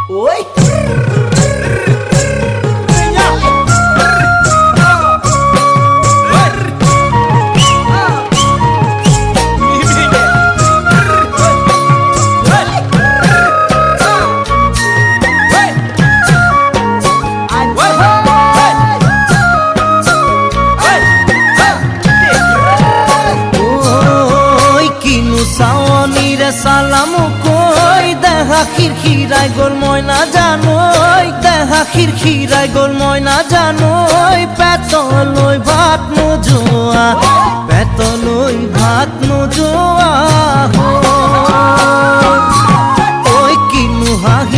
ওই সালাম কই দেখা খিরখিরাই গোল ময়না জানোই দেখা খিরখিরাই গোল ময়না জানোই পেতলই ভাত নোজোয়া পেতলই ভাত নোজোয়া ওই কিনু হাহি